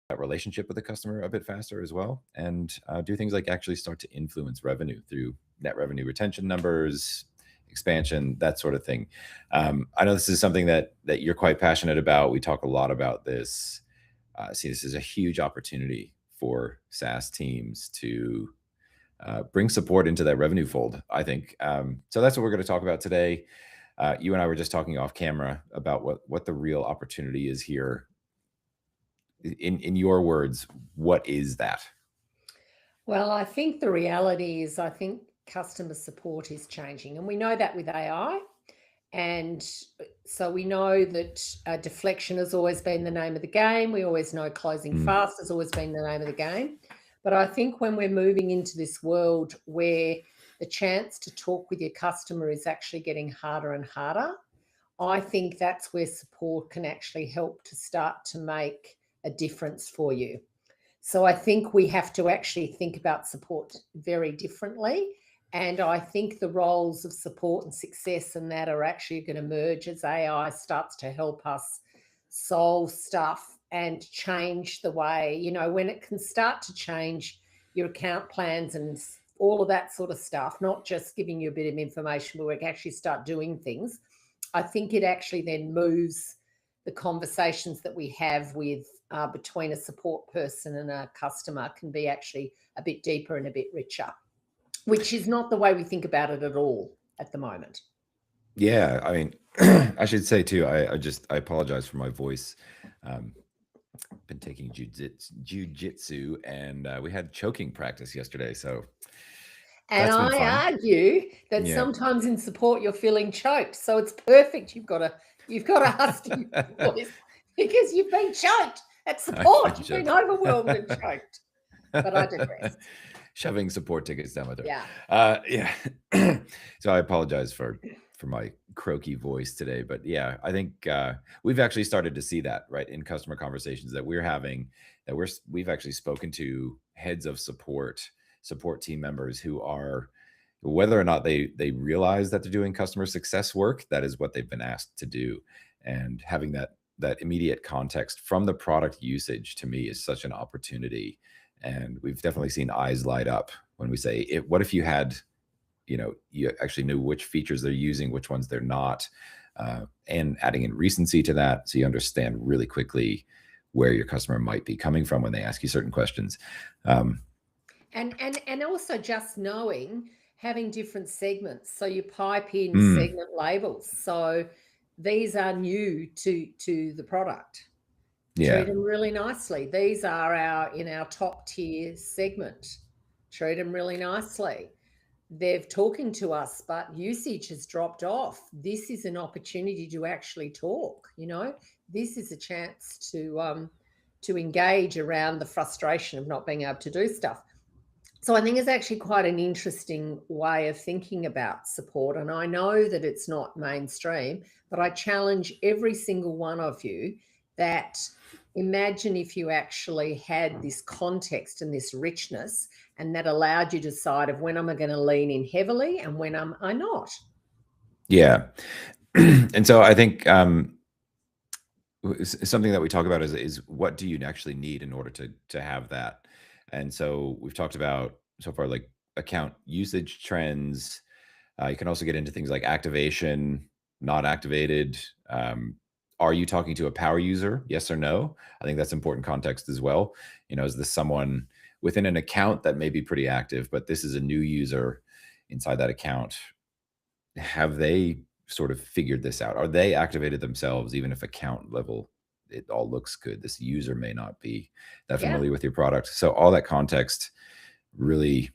that relationship with the customer a bit faster as well, and do things like actually start to influence revenue through net revenue retention numbers, expansion, that sort of thing. I know this is something that you're quite passionate about. We talk a lot about this. See this is a huge opportunity for SaaS teams to bring support into that revenue fold, I think. So that's what we're going to talk about today. You and I were just talking off camera about what the real opportunity is here. In your words, what is that? Well, I think the reality is, I think customer support is changing, and we know that with AI. And so we know that deflection has always been the name of the game. We always know closing Mm, fast has always been the name of the game. But I think when we're moving into this world where the chance to talk with your customer is actually getting harder and harder, I think that's where support can actually help to start to make a difference for you. So I think we have to actually think about support very differently. And I think the roles of support and success and that are actually going to merge as AI starts to help us solve stuff and change the way, when it can start to change your account plans and all of that sort of stuff, not just giving you a bit of information, but we can actually start doing things. I think it actually then moves the conversations that we have with between a support person and a customer can be actually a bit deeper and a bit richer, which is not the way we think about it at all at the moment. yeah, I mean, I should say too. I apologize for my voice. Um, been taking jujitsu, and we had choking practice yesterday, so And that's been I fun. argue that Yeah. sometimes in support you're feeling choked, so it's perfect. You've got a husky voice because you've been choked at I've support. been You've been joking. overwhelmed and choked. But I digress. Shoving support tickets down my throat. Yeah. Yeah. So I apologize for my croaky voice today, but yeah, I think we've actually started to see that right in customer conversations that we're having. That we've actually spoken to heads of support team members who are, whether or not they realize that they're doing customer success work, that is what they've been asked to do, and having that immediate context from the product usage to me is such an opportunity. And we've definitely seen eyes light up when we say, what if you had, you actually knew which features they're using, which ones they're not, and adding in recency to that, so you understand really quickly where your customer might be coming from when they ask you certain questions. Um, And also just knowing, having different segments. So you pipe in mm, segment labels. So these are new to the product. Treat yeah, them really nicely. These are in our top tier segment. Treat them really nicely. They're talking to us, but usage has dropped off. This is an opportunity to actually talk. This is a chance to engage around the frustration of not being able to do stuff. So I think it's actually quite an interesting way of thinking about support. And I know that it's not mainstream, but I challenge every single one of you that imagine if you actually had this context and this richness, and that allowed you to decide of when am I going to lean in heavily and when am I not. yeah. And so I think something that we talk about is what do you actually need in order to have that. And so we've talked about so far like account usage trends. You can also get into things like activation, not activated. Are you talking to a power user? Yes or no? I think that's important context as well. Is this someone within an account that may be pretty active, but this is a new user inside that account? Have they sort of figured this out? Are they activated themselves, even if account level it all looks good? This user may not be that Yeah. familiar with your product. So all that context really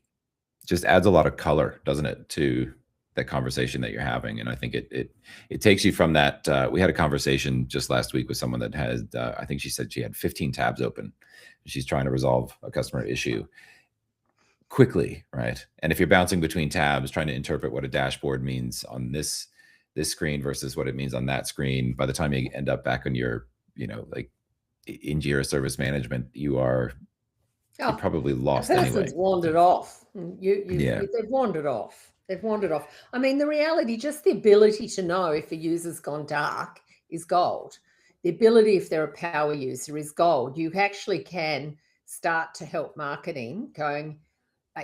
just adds a lot of color, doesn't it, to that conversation that you're having? And I think it takes you from that. We had a conversation just last week with someone that had, I think she said she had 15 tabs open. She's trying to resolve a customer issue quickly, right? And if you're bouncing between tabs, trying to interpret what a dashboard means on this screen versus what it means on that screen, by the time you end up back on your, like in Jira Service Management, you're Oh, probably a lost anyway. person's wandered off. Yeah. They've wandered off. They've wandered off. I mean, the reality, just the ability to know if a user's gone dark is gold. the ability, if they're a power user, is gold. You actually can start to help marketing going,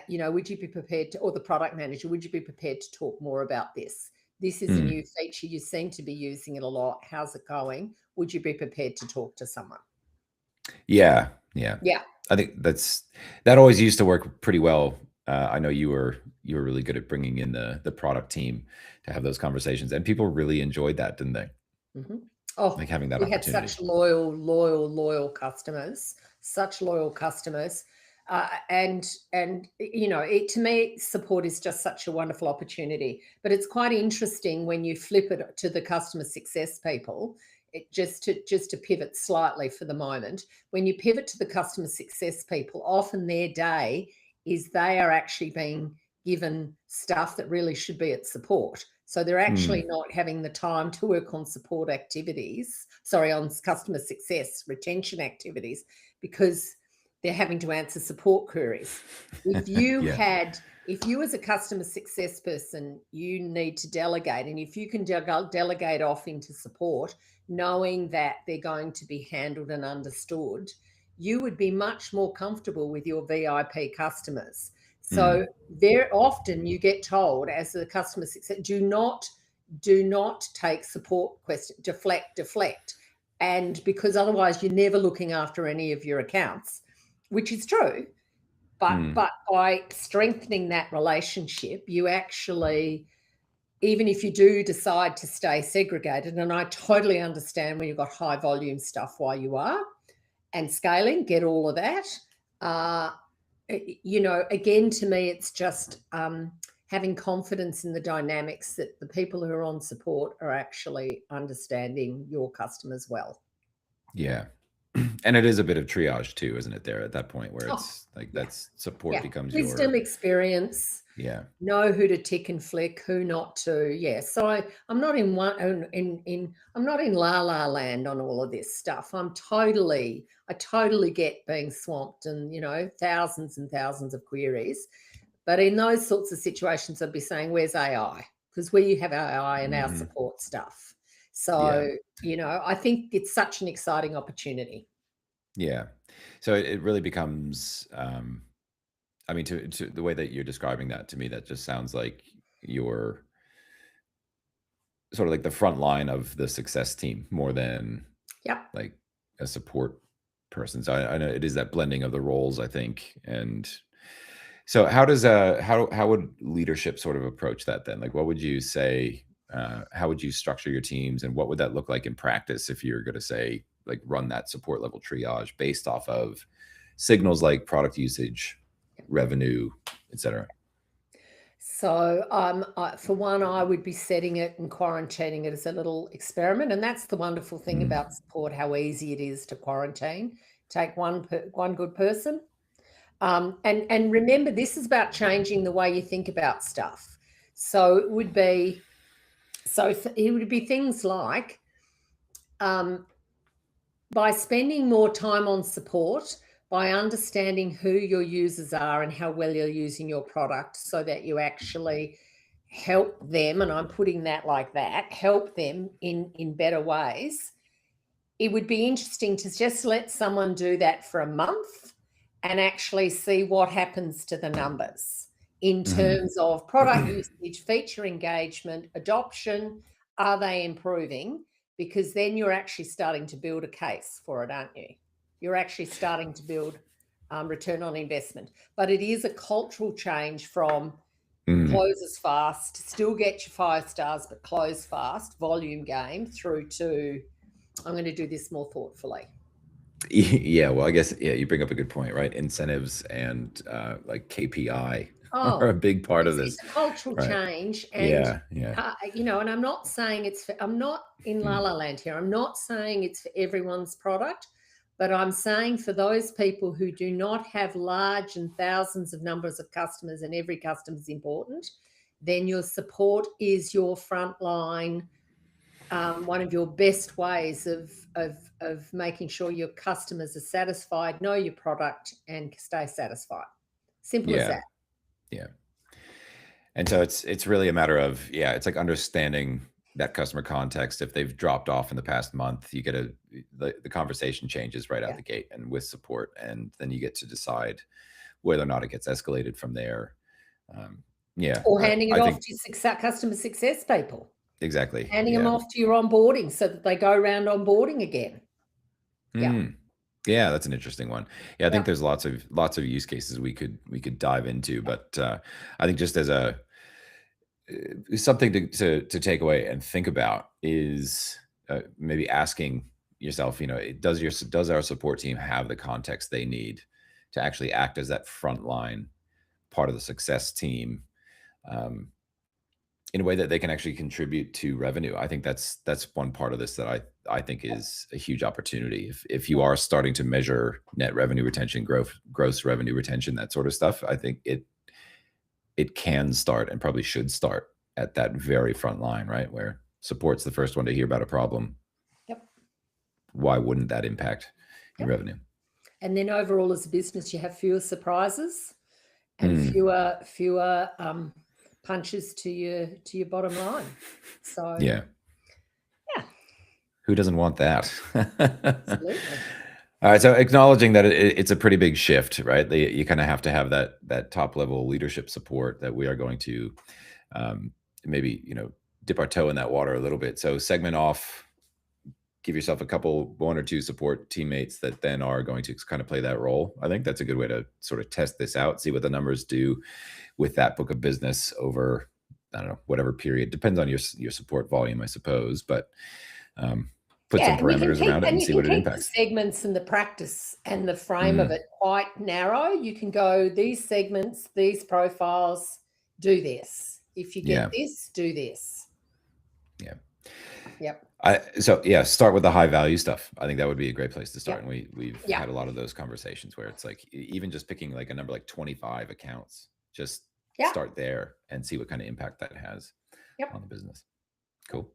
would you be prepared to, or the product manager, would you be prepared to talk more about this? This is a Mm. new feature. You seem to be using it a lot. How's it going? Would you be prepared to talk to someone? Yeah, yeah. Yeah. I think that always used to work pretty well. I know you were really good at bringing in the product team to have those conversations, and people really enjoyed that, didn't they? Mhm. Like Oh, having that we have opportunity. such loyal customers, such loyal customers. To me, support is just such a wonderful opportunity. But it's quite interesting when you flip it to the customer success people. Just to pivot slightly for the moment, when you pivot to the customer success people, often their day is they are actually being given stuff that really should be at support. So they're actually Mm, not having the time to work on support activities, sorry, on customer success, retention activities, because they're having to answer support queries. If you yeah. had, if you as a customer success person, you need to delegate, and if you can delegate off into support, knowing that they're going to be handled and understood, you would be much more comfortable with your VIP customers. Mm, So very often you get told as a customer success, do not take support question, deflect. And because otherwise you're never looking after any of your accounts, which is true. But mm. but by strengthening that relationship, you actually, even if you do decide to stay segregated, and I totally understand when you've got high volume stuff why you are, and scaling, get all of that. Uh, again, to me, it's just having confidence in the dynamics that the people who are on support are actually understanding your customers well. Yeah. And it is a bit of triage too, isn't it, there at that point where Oh, it's like yeah, that's support yeah. becomes Wisdom, your experience, yeah. know who to tick and flick, who not to. Yeah. So I'm not in one in I'm not in la la land on all of this stuff. I totally get being swamped and thousands and thousands of queries. But in those sorts of situations, I'd be saying, where's AI? Because we have AI in our Mhm. support stuff. Yeah. So, I think it's such an exciting opportunity. Yeah. So it really becomes I mean to the way that you're describing that to me that just sounds like you're sort of like the front line of the success team more than Yep. like a support person. So I know it is that blending of the roles, I think. And so how does how would leadership sort of approach that then? Like what would you say how would you structure your teams and what would that look like in practice if you're going to say like run that support level triage based off of signals like product usage, revenue, etc. So, for one, I would be setting it and quarantining it as a little experiment, and that's the wonderful thing Mm, about support, how easy it is to quarantine. Take one good person, and remember, this is about changing the way you think about stuff. So it would be things like, um, by spending more time on support, by understanding who your users are and how well you're using your product so that you actually help them, and I'm putting that like that, help them in better ways. It would be interesting to just let someone do that for a month and actually see what happens to the numbers in mhm. terms of product usage, feature engagement, adoption. Are they improving? Because then you're actually starting to build a case for it, aren't you? You're actually starting to build return on investment. But it is a cultural change from Mm. close as fast, still get your 5 stars, but close fast, volume game, through to I'm going to do this more thoughtfully. Yeah, well, I guess yeah, you bring up a good point, right? Incentives and like KPI are Oh, a big part of it's this, a cultural right? change, and Yeah, yeah. and I'm not saying I'm not in la Mm, la land here. I'm not saying it's for everyone's product, but I'm saying for those people who do not have large and thousands of numbers of customers, and every customer is important, then your support is your front line. One of your best ways of making sure your customers are satisfied, know your product, and stay satisfied. Simple as yeah, that. yeah. And so it's really a matter of yeah, it's like understanding. that customer context. If they've dropped off in the past month, you get the conversation changes right out Yeah. the gate and with support, and then you get to decide whether or not it gets escalated from there. Yeah, Or handing it I off think to customer success people, exactly. handing them Yeah. off to your onboarding so that they go around onboarding again. Yeah. Mm. Yeah, that's an interesting one. Yeah, I think Yeah. there's lots of use cases we could dive into, but I think just as a something to take away and think about is maybe asking yourself, does our support team have the context they need to actually act as that frontline part of the success team, um, in a way that they can actually contribute to revenue? I think that's one part of this that I think is a huge opportunity. If you are starting to measure net revenue retention, growth, gross revenue retention, that sort of stuff, I think it can start and probably should start at that very front line, right? Where support's the first one to hear about a problem. Yep. Why wouldn't that impact your Yep. revenue? And then overall as a business, you have fewer surprises and Mm, fewer punches to your bottom line. So yeah. yeah, Who doesn't want that? absolutely. All right. So acknowledging that it's a pretty big shift, right? You kind of have to have that top level leadership support that we are going to, um, maybe dip our toe in that water a little bit. So segment off, give yourself one or two support teammates that then are going to kind of play that role. I think that's a good way to sort of test this out, see what the numbers do with that book of business over, I don't know, whatever period. Depends on your support volume, I suppose, but um, put some Yeah, parameters around it and you see can what it keep the impacts. segments and the practice and the frame of Mm, it quite narrow. You can go these segments, these profiles, do this. If you get yeah, this, do this. yeah. Yep. So yeah, start with the high value stuff. I think that would be a great place to start. Yep. And we've Yep. had a lot of those conversations where it's like even just picking like a number like 25 accounts, just Yep. start there and see what kind of impact that has on Yep. the business. Cool.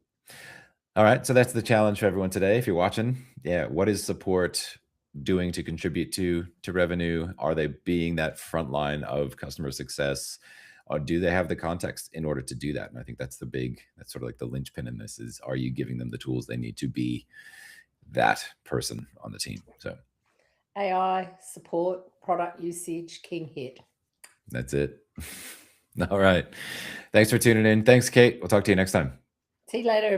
All right. So that's the challenge for everyone today. If you're watching, yeah, what is support doing to contribute to revenue? Are they being that front line of customer success? Or do they have the context in order to do that? And I think that's that's sort of like the linchpin in this is, are you giving them the tools they need to be that person on the team? So AI support, product usage, king hit. that's it. All right. Thanks for tuning in. Thanks, Kate. We'll talk to you next time. See you later.